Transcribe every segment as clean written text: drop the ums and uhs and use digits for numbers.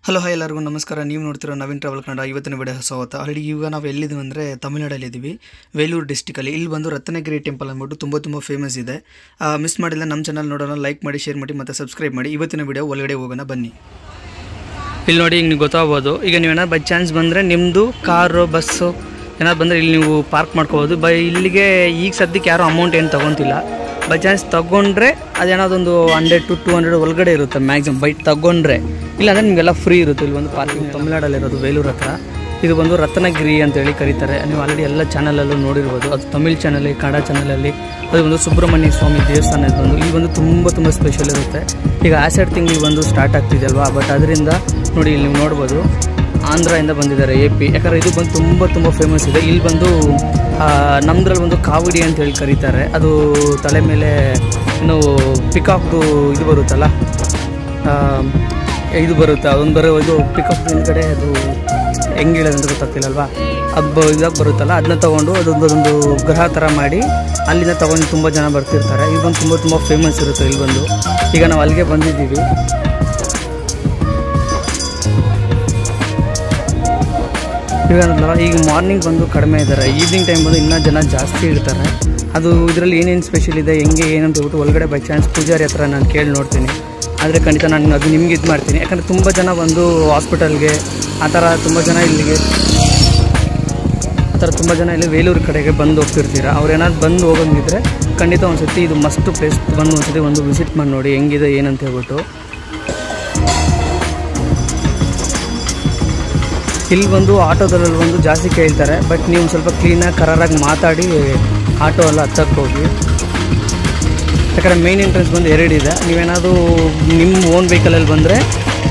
Hello hi ಎಲ್ಲರಿಗೂ ನಮಸ್ಕಾರ. ನೀವು ನೋಡ್ತಿರೋ ನವೀನ್ ಟ್ರಾವೆಲ್ ಕನ್ನಡ. ಇವತ್ತಿನ ವಿಡಿಯೋ ಸ್ವಾಗತ. ಆಲ್ರೆಡಿ ಈಗ ನಾವು ಎಲ್ಲಿದ್ದೀವಿ ಅಂದರೆ ತಮಿಳ್ನಾಡಲ್ಲಿದ್ದೀವಿ, ವೇಲೂರು ಡಿಸ್ಟಿಕಲ್ಲಿ. ಇಲ್ಲಿ ಬಂದು ರತ್ನಗಿರಿ ಟೆಂಪಲ್ ಅಂದ್ಬಿಟ್ಟು ತುಂಬ ಫೇಮಸ್ ಇದೆ. ಮಿಸ್ ಮಾಡಿಲ್ಲ ನಮ್ಮ ಚಾನಲ್ ನೋಡೋಣ, ಲೈಕ್ ಮಾಡಿ, ಶೇರ್ ಮಾಡಿ ಮತ್ತು ಸಬ್ಸ್ಕ್ರೈಬ್ ಮಾಡಿ. ಇವತ್ತಿನ ವಿಡಿಯೋ ಒಳಗಡೆ ಹೋಗೋಣ ಬನ್ನಿ. ಇಲ್ಲಿ ನೋಡಿ, ಈಗ ನೀವು ಗೊತ್ತಾಗ್ಬೋದು. ಈಗ ನೀವೇನಾದ್ರು ಬೈ ಚಾನ್ಸ್ ಬಂದರೆ ನಿಮ್ಮದು ಕಾರು ಬಸ್ಸು ಏನಾದ್ರು ಬಂದರೆ ಇಲ್ಲಿ ನೀವು ಪಾರ್ಕ್ ಮಾಡ್ಕೋಬೋದು. ಇಲ್ಲಿಗೆ ಈಗ ಸದ್ಯಕ್ಕೆ ಯಾರೂ ಅಮೌಂಟ್ ಏನು ತೊಗೊತಿಲ್ಲ. ಬೈ ಚಾನ್ಸ್ ತೊಗೊಂಡ್ರೆ ಅದೇನಾದೊಂದು 100 to 200 ಒಳಗಡೆ ಇರುತ್ತೆ ಮ್ಯಾಕ್ಸಿಮಮ್ ಬೈಟ್ ತೊಗೊಂಡ್ರೆ. ಇಲ್ಲಾಂದರೆ ನಿಮಗೆಲ್ಲ ಫ್ರೀ ಇರುತ್ತೆ. ಇಲ್ಲಿ ಒಂದು ಪಾರ್ಕಿಂಗ್ ತಮಿಳ್ನಾಡಲ್ಲಿರೋದು, ವೇಲೂರು ಹತ್ರ. ಇದು ಬಂದು ರತ್ನಗಿರಿ ಅಂತೇಳಿ ಕರೀತಾರೆ. ನೀವು ಆಲ್ರೆಡಿ ಎಲ್ಲ ಚಾನಲಲ್ಲೂ ನೋಡಿರ್ಬೋದು. ಅದು ತಮಿಳ್ ಚಾನಲ್, ಕನ್ನಡ ಚಾನಲಲ್ಲಿ. ಅದು ಒಂದು ಸುಬ್ರಹ್ಮಣ್ಯ ಸ್ವಾಮಿ ದೇವಸ್ಥಾನ. ಇದು ಬಂದು ಇಲ್ಲಿ ಬಂದು ತುಂಬ ಸ್ಪೆಷಲ್ ಇರುತ್ತೆ. ಈಗ ಆಷಾಢ ತಿಂಗಳು ಬಂದು ಸ್ಟಾರ್ಟ್ ಆಗ್ತಿದೆ ಅಲ್ವಾ, ಬಟ್ ಅದರಿಂದ ನೋಡಿ ಇಲ್ಲಿ ನೀವು ನೋಡ್ಬೋದು ಆಂಧ್ರದಿಂದ ಬಂದಿದ್ದಾರೆ, AP. ಯಾಕಂದರೆ ಇದು ಬಂದು ತುಂಬ ಫೇಮಸ್ ಇದೆ. ಇಲ್ಲಿ ಬಂದು ನಮ್ಮದ್ರಲ್ಲಿ ಒಂದು ಕಾವಡಿ ಅಂತ ಹೇಳಿ ಕರೀತಾರೆ. ಅದು ತಲೆ ಮೇಲೆ ಇನ್ನು ಪಿಕಾಕ್ದು ಇದು ಬರುತ್ತಲ್ಲ, ಇದು ಬರುತ್ತೆ. ಅದೊಂದು ಇದು ಪಿಕಾಕ್ ಹಿಂದ್ಗಡೆ ಅದು ಹೆಂಗೆ ಹೇಳೋದಂತ ಗೊತ್ತಾಗ್ತಿಲ್ಲಲ್ವಾ, ಅದು ಇದಾಗ ಬರುತ್ತಲ್ಲ, ಅದನ್ನ ತೊಗೊಂಡು ಅದೊಂದು ಗ್ರಹ ಥರ ಮಾಡಿ ಅಲ್ಲಿಂದ ತೊಗೊಂಡು ತುಂಬ ಜನ ಬರ್ತಿರ್ತಾರೆ. ಇದು ಬಂದು ತುಂಬ ಫೇಮಸ್ ಇರುತ್ತೆ ಇಲ್ಲಿ ಬಂದು. ಈಗ ನಾವು ಅಲ್ಲಿಗೆ ಬಂದಿದ್ದೀವಿ. ಈಗ ಮಾರ್ನಿಂಗ್ ಬಂದು ಕಡಿಮೆ ಇದ್ದಾರೆ, ಈವ್ನಿಂಗ್ ಟೈಮ್ ಬಂದು ಇನ್ನೂ ಜನ ಜಾಸ್ತಿ ಇರ್ತಾರೆ. ಅದು ಇದರಲ್ಲಿ ಏನೇನು ಸ್ಪೆಷಲ್ ಇದೆ, ಹೆಂಗೆ ಏನಂತ ಹೇಳ್ಬಿಟ್ಟು ಒಳಗಡೆ ಬೈ ಚಾನ್ಸ್ ಪೂಜಾರಿ ಹತ್ರ ನಾನು ಕೇಳಿ ನೋಡ್ತೀನಿ. ಆದರೆ ಖಂಡಿತ ನಾನು ಅದು ನಿಮ್ಗೆ ಇದು ಮಾಡ್ತೀನಿ. ಯಾಕಂದರೆ ತುಂಬ ಜನ ಬಂದು ಹಾಸ್ಪಿಟಲ್ಗೆ ಆ ಥರ ತುಂಬ ಜನ ಇಲ್ಲಿ ವೇಲೂರು ಕಡೆಗೆ ಬಂದು ಹೋಗ್ತಿರ್ತೀರ. ಅವ್ರೇನಾದ್ರು ಬಂದು ಹೋಗೋಂಗಿದ್ರೆ ಖಂಡಿತ ಒಂದು ಸತಿ ಇದು ಮಸ್ಟ್ ಪ್ಲೇಸ್ ಬಂದು ಒಂದು ಸತಿ ಒಂದು ವಿಸಿಟ್ ಮಾಡಿ ನೋಡಿ ಹೆಂಗಿದೆ ಏನಂತ ಹೇಳ್ಬಿಟ್ಟು. ಇಲ್ಲಿ ಬಂದು ಆಟೋದಲ್ಲಿ ಒಂದು ಜಾಸ್ತಿ ಕೇಳ್ತಾರೆ, ಬಟ್ ನೀವು ಸ್ವಲ್ಪ ಕ್ಲೀನಾಗಿ ಕರಾರಾಗಿ ಮಾತಾಡಿ ಆಟೋ ಎಲ್ಲ ಹತ್ತಕ್ಕೆ ಹೋಗಿ. ಯಾಕಂದರೆ ಮೇನ್ ಎಂಟ್ರೆನ್ಸ್ ಬಂದು 2 ಇದೆ. ನೀವೇನಾದರೂ ನಿಮ್ಮ ಓನ್ ವೆಹಿಕಲಲ್ಲಿ ಬಂದರೆ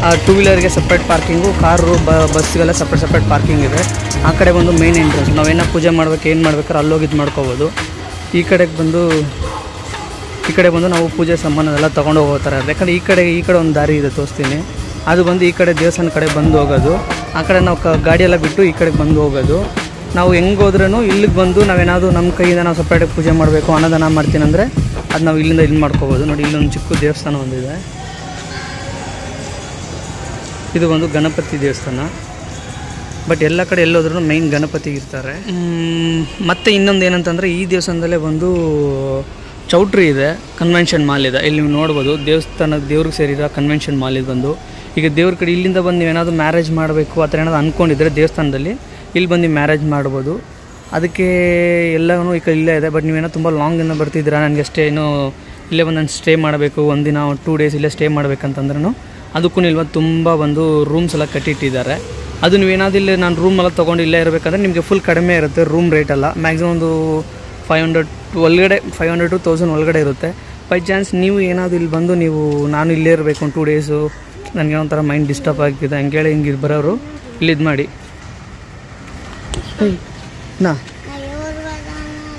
2 ವೀಲರ್ಗೆ ಸಪ್ರೇಟ್ ಪಾರ್ಕಿಂಗು, ಕಾರು ಬಸ್ಸಿಗೆಲ್ಲ ಸಪ್ರೇಟ್ ಪಾರ್ಕಿಂಗ್ ಇದೆ. ಆ ಕಡೆ ಬಂದು ಮೇನ್ ಎಂಟ್ರೆನ್ಸ್. ನಾವೇನೋ ಪೂಜೆ ಏನು ಮಾಡ್ಬೇಕಾದ್ರೆ ಅಲ್ಲೋಗಿ ಇದು ಮಾಡ್ಕೋಬೋದು. ಈ ಕಡೆ ಬಂದು ನಾವು ಪೂಜೆ ಸಾಮಾನೆಲ್ಲ ತೊಗೊಂಡು ಹೋಗ್ತಾರೆ. ಯಾಕಂದರೆ ಈ ಕಡೆ ಒಂದು ದಾರಿ ಇದೆ, ತೋರಿಸ್ತೀನಿ. ಅದು ಬಂದು ಈ ಕಡೆ ದೇವಸ್ಥಾನ ಕಡೆ ಬಂದು ಹೋಗೋದು. ಆ ಕಡೆ ನಾವು ಗಾಡಿಯೆಲ್ಲ ಬಿಟ್ಟು ಈ ಕಡೆಗೆ ಬಂದು ಹೋಗೋದು. ನಾವು ಹೆಂಗೆ ಹೋದ್ರೂ ಇಲ್ಲಿಗೆ ಬಂದು ನಾವೇನಾದರೂ ನಮ್ಮ ಕೈಯಿಂದ ನಾವು ಸಪ್ರೇಟಾಗಿ ಪೂಜೆ ಮಾಡಬೇಕು, ಅನ್ನದಾನ ಮಾಡ್ತೀನಿ ಅಂದರೆ ಅದು ನಾವು ಇಲ್ಲಿಂದ ಇಲ್ಲಿ ಮಾಡ್ಕೋಬೋದು. ನೋಡಿ, ಇಲ್ಲೊಂದು ಚಿಕ್ಕ ದೇವಸ್ಥಾನ ಒಂದಿದೆ. ಇದು ಒಂದು ಗಣಪತಿ ದೇವಸ್ಥಾನ. ಬಟ್ ಎಲ್ಲ ಕಡೆ ಎಲ್ಲೋದ್ರೂ ಮೈನ್ ಗಣಪತಿ ಇರ್ತಾರೆ. ಮತ್ತು ಇನ್ನೊಂದು ಏನಂತಂದರೆ ಈ ದೇವಸ್ಥಾನದಲ್ಲೇ ಬಂದು ಚೌಟ್ರಿ ಇದೆ, ಕನ್ವೆನ್ಷನ್ ಮಾಲ್ ಇದೆ. ಇಲ್ಲಿ ನೀವು ನೋಡ್ಬೋದು ದೇವ್ರಿಗೆ ಸೇರಿರೋ ಕನ್ವೆನ್ಷನ್ ಮಾಲ್ ಇದು ಬಂದು. ಈಗ ದೇವ್ರ ಕಡೆ ಇಲ್ಲಿಂದ ಬಂದು ನೀವೇನಾದರೂ ಮ್ಯಾರೇಜ್ ಮಾಡಬೇಕು ಆ ಥರ ಏನಾದರೂ ಅಂದ್ಕೊಂಡಿದ್ರೆ ದೇವಸ್ಥಾನದಲ್ಲಿ ಇಲ್ಲಿ ಬಂದು ಮ್ಯಾರೇಜ್ ಮಾಡ್ಬೋದು. ಅದಕ್ಕೆ ಎಲ್ಲವೂ ಈಗ ಇಲ್ಲೇ ಇದೆ. ಬಟ್ ನೀವೇನೋ ತುಂಬ ಲಾಂಗಿಂದ ಬರ್ತಿದ್ದೀರಾ, ನನಗೆ ಇಲ್ಲೇ ಬಂದು ನಾನು ಸ್ಟೇ ಮಾಡಬೇಕು, 1 ದಿನ 2 ಡೇಸ್ ಇಲ್ಲೇ ಸ್ಟೇ ಮಾಡಬೇಕಂತಂದ್ರೂ ಅದಕ್ಕೂ ಇಲ್ಲಿ ಬಂದು ತುಂಬ ಒಂದು ರೂಮ್ಸ್ ಎಲ್ಲ ಕಟ್ಟಿಟ್ಟಿದ್ದಾರೆ. ಅದು ನೀವೇನಾದರೂ ಇಲ್ಲಿ ನಾನು ರೂಮ್ ಎಲ್ಲ ತೊಗೊಂಡು ಇಲ್ಲೇ ಇರಬೇಕಂದ್ರೆ ನಿಮಗೆ ಫುಲ್ ಕಡಿಮೆ ಇರುತ್ತೆ ರೂಮ್ ರೇಟ್ ಎಲ್ಲ. ಮ್ಯಾಕ್ಸಿಮಮ್ ಒಂದು 500 to 1000 ಒಳಗಡೆ ಇರುತ್ತೆ. ಬೈ ಚಾನ್ಸ್ ನೀವು ಏನಾದರೂ ಇಲ್ಲಿ ಬಂದು ನಾನು ಇಲ್ಲೇ ಇರಬೇಕು 2 ಡೇಸು, ನನಗೆ ಒಂಥರ ಮೈಂಡ್ ಡಿಸ್ಟರ್ಬ್ ಆಗ್ತಿದೆ ಹಂಗೇಳಿ ಹಿಂಗೆ ಬರೋರು ಇಲ್ಲಿ ಇದು ಮಾಡಿ.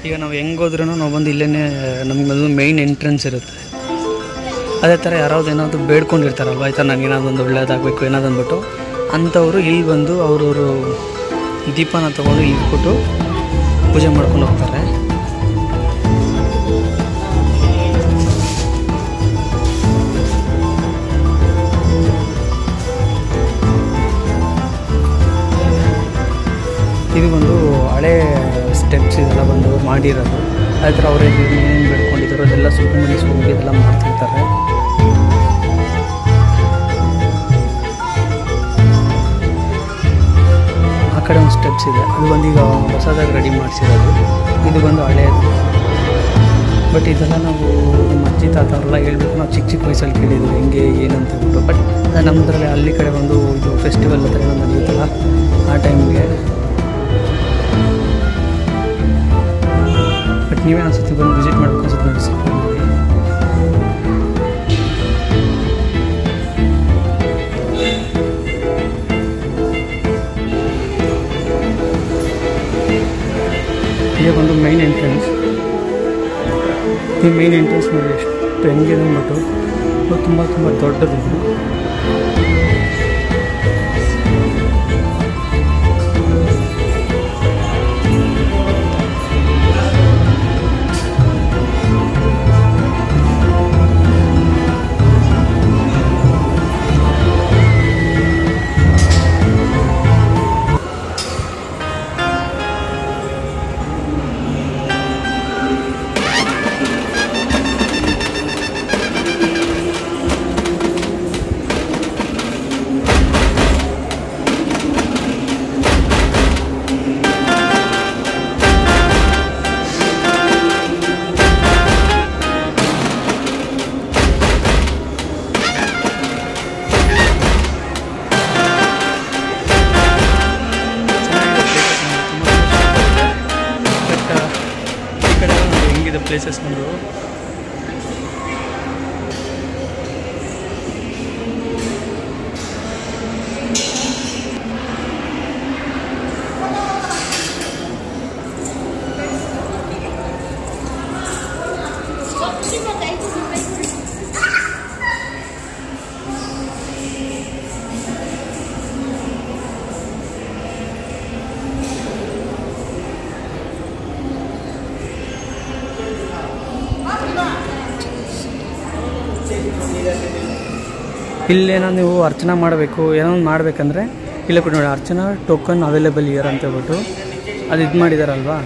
ಈಗ ನಾವು ಹೆಂಗೆ ಹೋದ್ರೂ ನಾವು ಬಂದು ಇಲ್ಲೇ ನಮ್ಗೆ ಬಂದು ಮೇಯ್ನ್ ಎಂಟ್ರೆನ್ಸ್ ಇರುತ್ತೆ. ಅದೇ ಥರ ಏನಾದರೂ ಬೇಡ್ಕೊಂಡಿರ್ತಾರಲ್ವ, ಈ ಥರ ನನಗೇನಾದ್ರು ಒಂದು ಒಳ್ಳೇದಾಗಬೇಕು ಏನಾದ್ರು ಅಂದ್ಬಿಟ್ಟು ಅಂಥವರು ಇಲ್ಲಿ ಬಂದು ಅವ್ರವರು ದೀಪನ ತೊಗೊಂಡು ಇಲ್ಲಿ ಇಟ್ಬಿಟ್ಟು ಪೂಜೆ ಮಾಡ್ಕೊಂಡು ಹೋಗ್ತಾರೆ. ಇದು ಬಂದು ಹಳೆ ಸ್ಟೆಪ್ಸ್ ಇದೆಲ್ಲ ಬಂದು ಮಾಡಿರೋದು. ಅದೇ ಥರ ಅವರೇ ಏನೇನು ಬೆಳ್ಕೊಂಡಿದ್ದಾರೋ ಅದೆಲ್ಲ ಸುಬ್ರಹ್ಮಣ್ಯ ಸ್ವಾಮಿಗೆ ಇದೆಲ್ಲ ಮಾಡ್ತಿರ್ತಾರೆ. ಆ ಕಡೆ ಒಂದು ಸ್ಟೆಪ್ಸ್ ಇದೆ, ಅದು ಬಂದು ಈಗ ಹೊಸದಾಗಿ ರೆಡಿ ಮಾಡಿಸಿರೋದು. ಇದು ಬಂದು ಹಳೆಯದು. ಬಟ್ ಇದೆಲ್ಲ ನಾವು ನಮ್ಮ ಅಜ್ಜಿ ತಾತ ಅವರೆಲ್ಲ ಹೇಳ್ಬೇಕು, ನಾವು ಚಿಕ್ಕ ವಯಸ್ಸಲ್ಲಿ ಕೇಳಿದ್ವಿ ಹೆಂಗೆ ಏನಂತ ಹೇಳ್ಬಿಟ್ಟು. ಬಟ್ ನಮ್ಮದ್ರಲ್ಲಿ ಹಳ್ಳಿ ಕಡೆ ಬಂದು ಇದು ಫೆಸ್ಟಿವಲ್ ಆ ಥರ ಏನೋ ನಡೆಯುತ್ತಲ್ಲ ಆ ಟೈಮ್ಗೆ. ಬಟ್ ನೀವೇ ಅನ್ಸುತ್ತೆ ಬಂದು ವಿಸಿಟ್ ಮಾಡಬೇಕು ಅನ್ಸುತ್ತೆ, ವಿಸಿಟ್ ಮಾಡಿ. ಇದೇ ಒಂದು ಮೈನ್ ಎಂಟ್ರೆನ್ಸ್. ಈ ಮೈನ್ ಎಂಟ್ರೆನ್ಸ್ ನೋಡಿ ಎಷ್ಟು ಹೆಂಗಿದೆ ಅಂದ್ಬಿಟ್ಟು ತುಂಬ ದೊಡ್ಡದು. ಪ್ಲೇಸಸ್ ಬಂದು. ಇಲ್ಲೇನೋ ನೀವು ಅರ್ಚನಾ ಮಾಡಬೇಕು, ಏನೋ ಒಂದು ಮಾಡಬೇಕಂದ್ರೆ ಇಲ್ಲ ಕೊಡಿ ನೋಡಿ, ಅರ್ಚನಾ ಟೋಕನ್ ಅವೈಲೇಬಲ್ ಇಯರ್ ಅಂತ ಹೇಳ್ಬಿಟ್ಟು ಅದು ಇದು ಮಾಡಿದಾರಲ್ವಾ.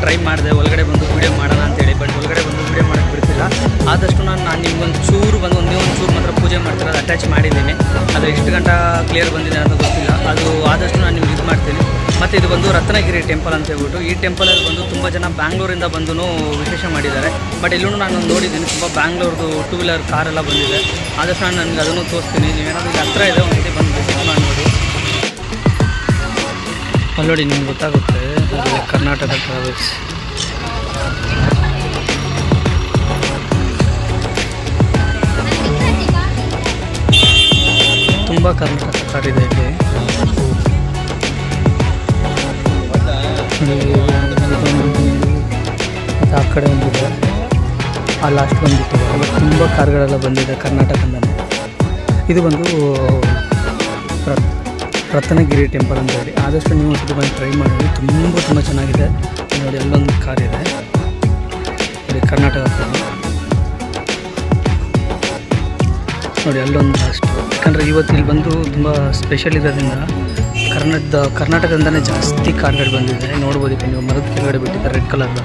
ಟ್ರೈ ಮಾಡಿದೆ ಒಳಗಡೆ ಬಂದು ವೀಡಿಯೋ ಮಾಡೋಣ ಅಂತೇಳಿ, ಬಟ್ ಒಳಗಡೆ ಬಂದು ವೀಡಿಯೋ ಮಾಡೋಕ್ಕೆ ಬಿಡ್ತಿಲ್ಲ. ಆದಷ್ಟು ನಾನು ನಿಮ್ಗೊಂದು ಚೂರು ಬಂದು ಒಂದೇ ಒಂದು ಚೂರು ಮಾತ್ರ ಪೂಜೆ ಮಾಡ್ತಾರೆ, ಅದು ಅಟ್ಯಾಚ್ ಮಾಡಿದ್ದೀನಿ. ಅದು ಎಷ್ಟು ಗಂಟೆ ಕ್ಲಿಯರ್ ಬಂದಿದೆ ಅಂತ ಗೊತ್ತಿಲ್ಲ, ಅದು ಆದಷ್ಟು ನಾನು ನಿಮ್ಗೆ ಇದು ಮಾಡ್ತೀನಿ. ಮತ್ತು ಇದು ಬಂದು ರತ್ನಗಿರಿ ಟೆಂಪಲ್ ಅಂತ ಹೇಳ್ಬಿಟ್ಟು, ಈ ಟೆಂಪಲಲ್ಲಿ ಬಂದು ತುಂಬ ಜನ ಬ್ಯಾಂಗ್ಳೂರಿಂದ ಬಂದು ವಿಶೇಷ ಮಾಡಿದ್ದಾರೆ. ಬಟ್ ಇಲ್ಲೂ ನಾನು ನೋಡಿದ್ದೀನಿ, ತುಂಬ ಬ್ಯಾಂಗ್ಳೂರ್ದು 2 ವೀಲರ್ ಕಾರೆಲ್ಲ ಬಂದಿದೆ. ಆದಷ್ಟು ನಾನು ನನಗೆ ಅದನ್ನು ತೋರಿಸ್ತೀನಿ. ನೀವೇನಾದರೂ ಇಲ್ಲಿ ಹತ್ರ ಇದೆ ಒಂದು ಸತಿ ಬಂದು ವಿಸಿಟ್ ಮಾಡಿ ನೋಡಿ. ಅಲ್ಲಿ ನೋಡಿ ನಿಮ್ಗೆ ಗೊತ್ತಾಗುತ್ತೆ, ಕರ್ನಾಟಕ ಟ್ರಾವೆಲ್ಸ್. ತುಂಬ ಕರ್ನಾಟಕ ಕಾರ್ ಇದೆ ಇಲ್ಲಿ. ಮತ್ತು ಆ ಕಡೆ ಒಂದಿದೆ, ಆ ಲಾಸ್ಟ್ ಬಂದಿಟ್ಟಿದೆ. ಬಟ್ ತುಂಬ ಕಾರ್ಗಳೆಲ್ಲ ಬಂದಿದೆ ಕರ್ನಾಟಕದಿಂದಲೇ. ಇದು ಬಂದು ರತ್ನಗಿರಿ ಟೆಂಪಲ್ ಅಂತ ಹೇಳಿ. ಆದಷ್ಟು ನೀವು ಒಂದು ಬಂದು ಟ್ರೈ ಮಾಡಿ, ತುಂಬ ಚೆನ್ನಾಗಿದೆ. ನೋಡಿ ಅಲ್ಲೊಂದು ಕಾರ್ ಇದೆ, ನೋಡಿ ಕರ್ನಾಟಕ ನೋಡಿ ಅಲ್ಲೊಂದು ಲಾಸ್ಟು. ಯಾಕಂದರೆ ಇವತ್ತು ಇಲ್ಲಿ ಬಂದು ತುಂಬ ಸ್ಪೆಷಲ್ ಇರೋದ್ರಿಂದ ಕರ್ನಾಟಕದಿಂದಲೇ ಜಾಸ್ತಿ ಕಾರ್ಗಳು ಬಂದಿದೆ. ನೋಡ್ಬೋದು, ಈಗ ನೀವು ಮರದ ಕೆಳಗಡೆ ಬಿಟ್ಟಿದ್ದಾರೆ ರೆಡ್ ಕಲರ್ದು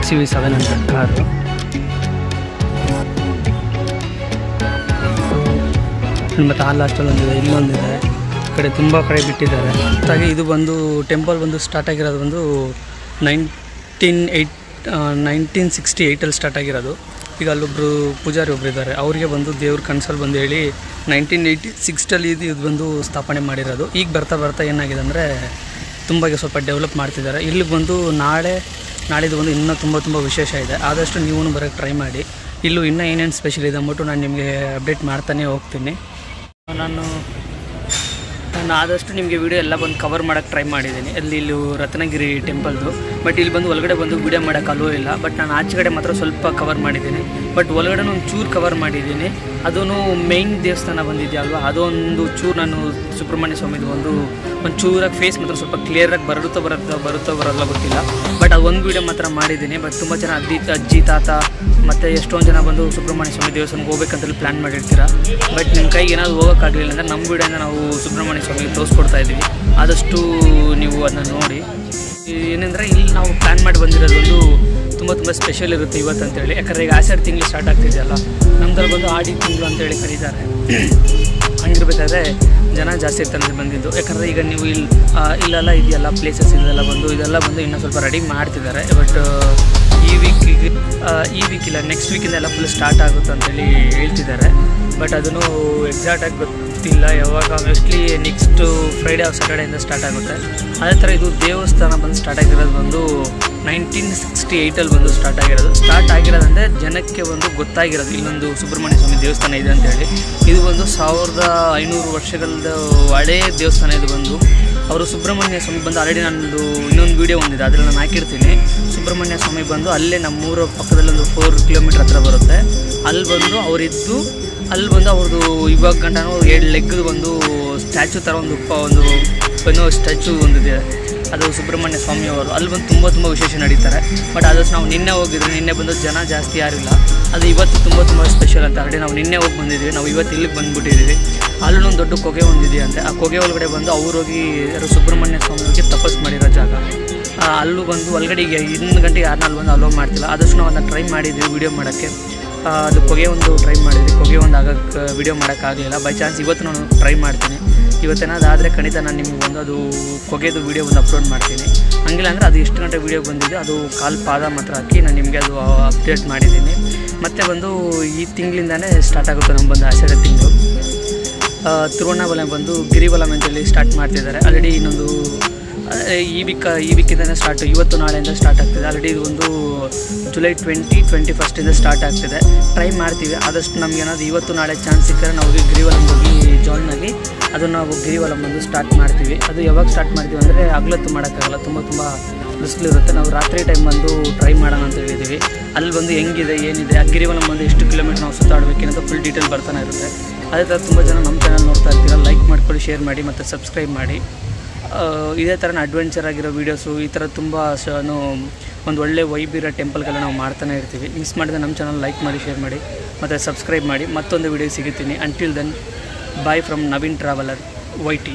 XUV7 ಅಂತ ಕಾರು. ಮತ್ತು ಆ ಲಾಸ್ಟಲ್ಲಿ ಒಂದಿದೆ, ಇಲ್ಲೊಂದಿದೆ, ಈ ಕಡೆ ತುಂಬ ಕಡೆ ಬಿಟ್ಟಿದ್ದಾರೆ. ಹಾಗೆ ಇದು ಬಂದು ಟೆಂಪಲ್ ಬಂದು ಸ್ಟಾರ್ಟ್ ಆಗಿರೋದು ಬಂದು 1968ಅಲ್ಲಿ ಸ್ಟಾರ್ಟ್ ಆಗಿರೋದು. ಈಗ ಅಲ್ಲೊಬ್ಬರು ಪೂಜಾರಿ ಒಬ್ಬರು ಇದ್ದಾರೆ, ಅವರಿಗೆ ಬಂದು ದೇವ್ರ ಕನ್ಸಲ್ಲಿ ಬಂದು ಹೇಳಿ 1986ಅಲ್ಲಿ ಇದು ಬಂದು ಸ್ಥಾಪನೆ ಮಾಡಿರೋದು. ಈಗ ಬರ್ತಾ ಏನಾಗಿದೆ ಅಂದರೆ ತುಂಬ ಸ್ವಲ್ಪ ಡೆವಲಪ್ ಮಾಡ್ತಿದ್ದಾರೆ. ಇಲ್ಲಿ ಬಂದು ನಾಳಿದ್ದು ಒಂದು ಇನ್ನೂ ತುಂಬ ವಿಶೇಷ ಇದೆ. ಆದಷ್ಟು ನೀವು ಬರೋಕ್ಕೆ ಟ್ರೈ ಮಾಡಿ. ಇಲ್ಲೂ ಇನ್ನೂ ಏನೇನು ಸ್ಪೆಷಲ್ ಇದೆ ಅಂದ್ಬಿಟ್ಟು ನಾನು ನಿಮಗೆ ಅಪ್ಡೇಟ್ ಮಾಡ್ತಾನೆ ಹೋಗ್ತೀನಿ. ನಾನು ಆದಷ್ಟು ನಿಮಗೆ ವೀಡಿಯೋ ಎಲ್ಲ ಬಂದು ಕವರ್ ಮಾಡೋಕ್ಕೆ ಟ್ರೈ ಮಾಡಿದ್ದೀನಿ. ಇಲ್ಲಿ ರತ್ನಗಿರಿ ಟೆಂಪಲ್ದು. ಬಟ್ ಇಲ್ಲಿ ಬಂದು ಒಳಗಡೆ ಬಂದು ವೀಡಿಯೋ ಮಾಡೋಕ್ಕೆ ಅಲೋ ಇಲ್ಲ. ಬಟ್ ನಾನು ಆಚೆ ಕಡೆ ಮಾತ್ರ ಸ್ವಲ್ಪ ಕವರ್ ಮಾಡಿದ್ದೀನಿ. ಬಟ್ ಒಳಗಡೆ ಒಂದು ಚೂರು ಕವರ್ ಮಾಡಿದ್ದೀನಿ. ಅದೂ ಮೇಯ್ನ್ ದೇವಸ್ಥಾನ ಬಂದಿದೆಯಲ್ವ, ಅದೊಂದು ಚೂರು ನಾನು ಸುಬ್ರಹ್ಮಣ್ಯ ಸ್ವಾಮಿದು ಒಂದು ಚೂರಾಗಿ ಫೇಸ್ ಮಾತ್ರ ಸ್ವಲ್ಪ ಕ್ಲಿಯರಾಗಿ ಬರುತ್ತೋ ಬರೋಲ್ಲ ಗೊತ್ತಿಲ್ಲ. ಬಟ್ ಅದು ಒಂದು ವೀಡಿಯೋ ಮಾತ್ರ ಮಾಡಿದ್ದೀನಿ. ಬಟ್ ತುಂಬ ಜನ ಅಜ್ಜಿ ತಾತ ಮತ್ತು ಎಷ್ಟೊಂದು ಜನ ಬಂದು ಸುಬ್ರಹ್ಮಣ್ಯ ಸ್ವಾಮಿ ದೇವಸ್ಥಾನಕ್ಕೆ ಹೋಗ್ಬೇಕಂತೇಳಿ ಪ್ಲ್ಯಾನ್ ಮಾಡಿರ್ತೀರ. ಬಟ್ ನಿಮ್ಮ ಕೈಗೆ ಏನಾದರೂ ಹೋಗೋಕ್ಕಾಗಲಿಲ್ಲ ಅಂದರೆ ನಮ್ಮ ವೀಡಿಯೋನ ನಾವು ಸುಬ್ರಹ್ಮಣ್ಯ ಸ್ವಾಮಿಗೆ ತೋರಿಸ್ಕೊಡ್ತಾ ಇದ್ದೀವಿ. ಆದಷ್ಟು ನೀವು ಅದನ್ನ ನೋಡಿ. ಏನೆಂದರೆ ಇಲ್ಲಿ ನಾವು ಪ್ಲ್ಯಾನ್ ಮಾಡಿ ಬಂದಿರೋದೊಂದು ತುಂಬ ಸ್ಪೆಷಲ್ ಇರುತ್ತೆ ಇವತ್ತು ಅಂತೇಳಿ. ಯಾಕಂದರೆ ಈಗ ಆಷಾಢ ತಿಂಗಳು ಸ್ಟಾರ್ಟ್ ಆಗ್ತಿದೆಯಲ್ಲ, ನಮ್ಮದ್ರಲ್ಲಿ ಬಂದು ಆಡಿ ತಿಂಗಳು ಅಂತೇಳಿ ಕರೀತಾರೆ. ಹಂಗಿರ್ಬೇಕಾದ್ರೆ ಜನ ಜಾಸ್ತಿ ಇರ್ತಾರೆ ಬಂದಿದ್ದು. ಯಾಕಂದರೆ ಈಗ ನೀವು ಇಲ್ಲೆಲ್ಲ ಇದೆಯಲ್ಲ ಪ್ಲೇಸಸ್ ಇದೆಲ್ಲ ಬಂದು ಇನ್ನೂ ಸ್ವಲ್ಪ ರೆಡಿ ಮಾಡ್ತಿದ್ದಾರೆ. ಬಟ್ ಈ ವೀಕಿಲ್ಲ ನೆಕ್ಸ್ಟ್ ವೀಕಿಂದ ಎಲ್ಲ ಫುಲ್ ಸ್ಟಾರ್ಟ್ ಆಗುತ್ತೆ ಅಂತೇಳಿ ಹೇಳ್ತಿದ್ದಾರೆ. ಬಟ್ ಅದನ್ನು ಎಕ್ಸಾಕ್ಟಾಗಿ ಗೊತ್ತಿಲ್ಲ ಯಾವಾಗ. ಮೋಸ್ಟ್ಲಿ ನೆಕ್ಸ್ಟು ಫ್ರೈಡೇ ಆರ್ ಸ್ಯಾಟರ್ಡೆಯಿಂದ ಸ್ಟಾರ್ಟ್ ಆಗುತ್ತೆ. ಅದೇ ಥರ ಇದು ದೇವಸ್ಥಾನ ಬಂದು ಸ್ಟಾರ್ಟ್ ಆಗಿರೋದು ಒಂದು 1968 ಬಂದು ಸ್ಟಾರ್ಟ್ ಆಗಿರೋದಂದರೆ ಜನಕ್ಕೆ ಒಂದು ಗೊತ್ತಾಗಿರೋದು ಇಲ್ಲೊಂದು ಸುಬ್ರಹ್ಮಣ್ಯ ಸ್ವಾಮಿ ದೇವಸ್ಥಾನ ಇದೆ ಅಂತೇಳಿ. ಇದು ಒಂದು 1500 ವರ್ಷಗಳದ್ದು ಹಳೇ ದೇವಸ್ಥಾನ. ಇದು ಬಂದು ಅವರು ಸುಬ್ರಹ್ಮಣ್ಯ ಸ್ವಾಮಿ ಬಂದು ಆಲ್ರೆಡಿ ನಂದು ಇನ್ನೊಂದು ವೀಡಿಯೋ ಒಂದಿದೆ, ಅದರಲ್ಲಿ ನಾನು ಹಾಕಿರ್ತೀನಿ. ಸುಬ್ರಹ್ಮಣ್ಯ ಸ್ವಾಮಿ ಬಂದು ಅಲ್ಲೇ ನಮ್ಮೂರ ಪಕ್ಕದಲ್ಲಿ ಒಂದು 4 ಕಿಲೋಮೀಟ್ರ್ ಹತ್ರ ಬರುತ್ತೆ. ಅಲ್ಲಿ ಬಂದು ಅವರಿದ್ದು ಅಲ್ಲಿ ಬಂದು ಅವ್ರದ್ದು ಇವಾಗ ಗಂಟನೂ 2 ಲೆಗ್ದು ಒಂದು ಸ್ಟ್ಯಾಚು ಥರ ಒಂದು ಸ್ಟ್ಯಾಚು ಒಂದಿದೆ. ಅದು ಸುಬ್ರಹ್ಮಣ್ಯ ಸ್ವಾಮಿಯವರು ಅಲ್ಲಿ ಬಂದು ತುಂಬ ವಿಶೇಷ ನಡೀತಾರೆ. ಬಟ್ ಆದಷ್ಟು ನಾವು ನಿನ್ನೆ ಹೋಗಿದ್ವಿ, ನಿನ್ನೆ ಬಂದು ಜನ ಜಾಸ್ತಿ ಯಾರಿಲ್ಲ. ಅದು ಇವತ್ತು ತುಂಬ ಸ್ಪೆಷಲ್ ಅಂತ ಆಲ್ರೆಡಿ ನಾವು ನಿನ್ನೆ ಹೋಗಿ ಬಂದಿದ್ವಿ. ನಾವು ಇವತ್ತು ಇಲ್ಲಿಗೆ ಬಂದುಬಿಟ್ಟಿದ್ದೀವಿ. ಅಲ್ಲೂ ಒಂದು ದೊಡ್ಡ ಕೊಗೆ ಒಂದಿದೆ ಅಂತೆ. ಆ ಕೊಗೆ ಒಳಗಡೆ ಬಂದು ಅವ್ರು ಹೋಗಿ ಸುಬ್ರಹ್ಮಣ್ಯ ಸ್ವಾಮಿ ಹೋಗಿ ತಪಸ್ಸು ಮಾಡಿರೋ ಜಾಗ. ಅಲ್ಲೂ ಬಂದು ಒಳಗಡೆಗೆ 1 ಗಂಟೆಗೆ ಯಾರನ್ನ ಬಂದು ಅಲೋ ಮಾಡ್ತಿಲ್ಲ. ಆದಷ್ಟು ನಾವು ಅದನ್ನು ಟ್ರೈ ಮಾಡಿದ್ವಿ ವೀಡಿಯೋ ಮಾಡೋಕ್ಕೆ. ಅದು ಕೊಗೆ ಒಂದು ಟ್ರೈ ಮಾಡಿದ್ವಿ. ಕೊಗೆ ಒಂದು ಆಗೋಕ್ಕೆ ವೀಡಿಯೋ ಮಾಡೋಕ್ಕಾಗಲಿಲ್ಲ. ಬೈ ಚಾನ್ಸ್ ಇವತ್ತು ನಾನು ಟ್ರೈ ಮಾಡ್ತೀನಿ. ಇವತ್ತೇನಾದ್ರು ಆದರೆ ಖಂಡಿತ ನಾನು ನಿಮಗೆ ಬಂದು ಅದು ಕೊಗೆದು ವೀಡಿಯೋ ಒಂದು ಅಪ್ಲೋಡ್ ಮಾಡ್ತೀನಿ. ಹಂಗಿಲ್ಲ ಅಂದರೆ ಅದು ಎಷ್ಟು ಗಂಟೆ ವೀಡಿಯೋ ಬಂದಿದೆ ಅದು ಕಾಲು ಪಾದ ಮಾತ್ರ ಹಾಕಿ ನಾನು ನಿಮಗೆ ಅದು ಅಪ್ಡೇಟ್ ಮಾಡಿದ್ದೀನಿ. ಮತ್ತು ಬಂದು ಈ ತಿಂಗಳಿಂದನೇ ಸ್ಟಾರ್ಟ್ ಆಗುತ್ತೆ ನಮ್ಮ ಬಂದು ಆಷಾಢ ತಿಂಗಳು. ತಿರುವಣ್ಣಾಮಲೈ ಬಂದು ಗಿರಿವಲಂ ಅಂತೇಳಿ ಸ್ಟಾರ್ಟ್ ಮಾಡ್ತಿದ್ದಾರೆ. ಆಲ್ರೆಡಿ ಇನ್ನೊಂದು ಈ ವೀಕಿಂದನೇ ಸ್ಟಾರ್ಟು, ಇವತ್ತು ನಾಳೆಯಿಂದ ಸ್ಟಾರ್ಟ್ ಆಗ್ತಿದೆ. ಆಲ್ರೆಡಿ ಇದು ಒಂದು ಜುಲೈ 21 ಸ್ಟಾರ್ಟ್ ಆಗ್ತಿದೆ. ಟ್ರೈ ಮಾಡ್ತೀವಿ ಆದಷ್ಟು ನಮಗೇನಾದ್ರು ಇವತ್ತು ನಾಳೆ ಚಾನ್ಸ್ ಸಿಕ್ಕರೆ ನಾವು ಗಿರಿವಲಂ ಹೋಗಿ ಜಾಯ್ನ್ ಆಗಿ ಅದನ್ನು ನಾವು ಗಿರಿವಲಂ ಬಂದು ಸ್ಟಾರ್ಟ್ ಮಾಡ್ತೀವಿ. ಅದು ಯಾವಾಗ ಸ್ಟಾರ್ಟ್ ಮಾಡ್ತೀವಿ ಅಂದರೆ ಹಗಲತ್ತು ಮಾಡೋಕ್ಕಾಗಲ್ಲ, ತುಂಬ ಬಿಸಿಲಿರುತ್ತೆ. ನಾವು ರಾತ್ರಿ ಟೈಮ್ ಬಂದು ಟ್ರೈ ಮಾಡೋಣ ಅಂತ ಹೇಳಿದ್ದೀವಿ. ಅಲ್ಲಿ ಬಂದು ಹೆಂಗಿದೆ ಏನಿದೆ ಆ ಗಿರಿವಲಂ ಬಂದು ಎಷ್ಟು ಕಿಲೋಮೀಟ್ರ್ ನಾವು ಸುತ್ತಾಡಬೇಕೇನಂತ ಫುಲ್ ಡೀಟೇಲ್ ಬರ್ತಾನೆ ಇರುತ್ತೆ. ಅದೇ ಥರ ತುಂಬ ಜನ ನಮ್ಮ ಚಾನಲ್ ನೋಡ್ತಾ ಇರ್ತೀರ. ಲೈಕ್ ಮಾಡ್ಕೊಳ್ಳಿ, ಶೇರ್ ಮಾಡಿ ಮತ್ತು ಸಬ್ಸ್ಕ್ರೈಬ್ ಮಾಡಿ. ಇದೇ ಥರ ಅಡ್ವೆಂಚರ್ ಆಗಿರೋ ವೀಡಿಯೋಸು ಈ ಥರ ತುಂಬ ಒಂದು ಒಳ್ಳೆ ವೈಬ್ ಇರೋ ಟೆಂಪಲ್ಗೆಲ್ಲ ನಾವು ಮಾಡ್ತಾನೆ ಇರ್ತೀವಿ. ಮಿಸ್ ಮಾಡಿದ್ರೆ ನಮ್ಮ ಚಾನಲ್ ಲೈಕ್ ಮಾಡಿ, ಶೇರ್ ಮಾಡಿ ಮತ್ತು ಸಬ್ಸ್ಕ್ರೈಬ್ ಮಾಡಿ. ಮತ್ತೊಂದು ವೀಡಿಯೋ ಸಿಗುತ್ತೀನಿ. Until then bye from Naveen traveller YT.